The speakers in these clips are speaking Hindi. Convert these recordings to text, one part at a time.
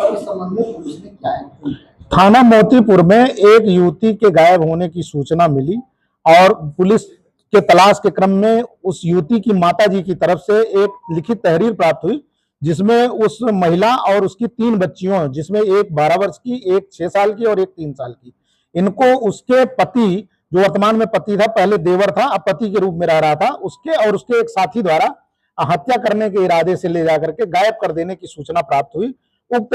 और इस संबंध में पुलिस ने क्या है? थाना मोतीपुर में एक युवती के गायब होने की सूचना मिली और पुलिस के तलाश के क्रम में उस युवती की माताजी की तरफ से एक लिखित तहरीर प्राप्त हुई, जिसमें उस महिला और उसकी 3 बच्चियों, जिसमें एक 12 वर्ष की, एक 6 साल की और एक 3 साल की, इनको उसके पति, जो वर्तमान में पति था, पहले देवर था, अब पति के रूप में रह रहा था, उसके और उसके एक साथी द्वारा हत्या करने के इरादे से ले जाकर के गायब कर देने की सूचना प्राप्त हुई। उक्त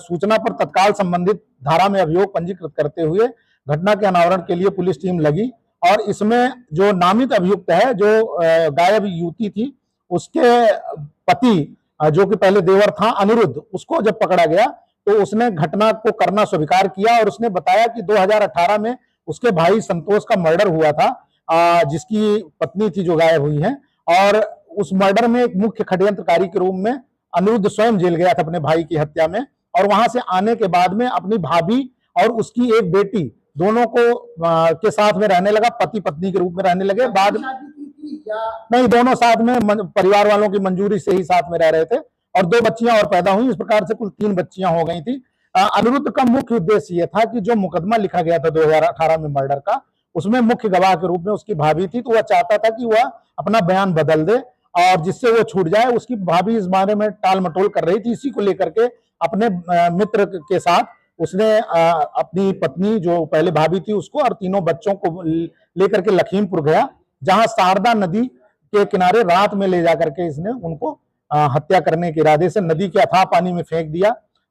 सूचना पर तत्काल संबंधित धारा में अभियोग पंजीकृत करते हुए घटना के अनावरण के लिए पुलिस टीम लगी और इसमें जो नामित अभियुक्त है, जो गायब युवती थी, उसके पति, जो कि पहले देवर था, अनिरुद्ध, उसको जब पकड़ा गया तो उसने घटना को करना स्वीकार किया और उसने बताया कि 2018 में उसके भाई संतोष का मर्डर हुआ था, जिसकी पत्नी थी जो गायब हुई है, और उस मर्डर में एक मुख्य षड्यंत्रकारी के रूप में अनिरुद्ध स्वयं जेल गया था अपने भाई की हत्या में, और वहां से आने के बाद में अपनी भाभी और उसकी एक बेटी दोनों को के साथ में रहने लगा, पति पत्नी के रूप में रहने लगे। बाद नहीं, दोनों साथ में परिवार वालों की मंजूरी से ही साथ में रह रहे थे और 2 बच्चियां और पैदा हुई। इस प्रकार से कुल 3 बच्चियां हो गई थी। अनिरुद्ध का मुख्य उद्देश्य यह था कि जो मुकदमा लिखा गया था 2018 में मर्डर का, उसमें मुख्य गवाह के रूप में उसकी भाभी थी, तो वह चाहता था कि वह अपना बयान बदल दे और जिससे वो छूट जाए। उसकी भाभी इस बारे में टाल मटोल कर रही थी। इसी को लेकर के अपने मित्र के साथ उसने अपनी पत्नी, जो पहले भाभी थी, उसको और 3 बच्चों को लेकर के लखीमपुर गया, जहां शारदा नदी के किनारे रात में ले जाकर के इसने उनको हत्या करने के इरादे से नदी के अथाह पानी में फेंक दिया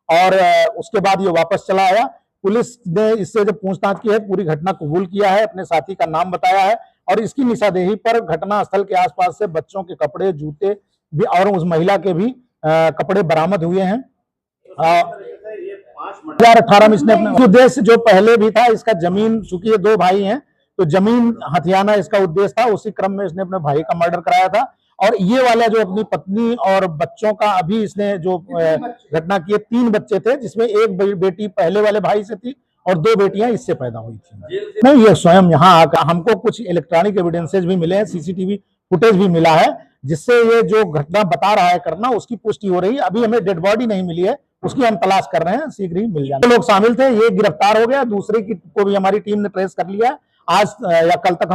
और उसके बाद ये वापस चला आया। पुलिस ने इससे जब पूछताछ की है, पूरी घटना कबूल किया है, अपने साथी का नाम बताया है और इसकी निशानदेही पर घटना स्थल के आसपास से बच्चों के कपड़े, जूते भी और उस महिला के भी कपड़े बरामद हुए हैं। 2018 में इसने अपना उद्देश्य जो पहले भी था, इसका जमीन, चूंकि ये 2 भाई हैं तो जमीन हथियाना इसका उद्देश्य था, उसी क्रम में इसने अपने भाई का मर्डर कराया था। और ये वाला जो अपनी पत्नी और बच्चों का, अभी इसने जो घटना की है, 3 बच्चे थे, जिसमें एक बेटी पहले वाले भाई से थी और 2 बेटियां इससे पैदा हुई थी। नहीं, ये स्वयं यहाँ आकर हमको कुछ इलेक्ट्रॉनिक एविडेंसेज भी मिले हैं, सीसीटीवी फुटेज भी मिला है, जिससे ये जो घटना बता रहा है करना, उसकी पुष्टि हो रही है। अभी हमें डेड बॉडी नहीं मिली है, उसकी हम तलाश कर रहे हैं, शीघ्र ही मिल जाएगी। लोग शामिल थे, ये गिरफ्तार हो गया, दूसरे को भी हमारी टीम ने ट्रेस कर लिया। आज या कल तक हम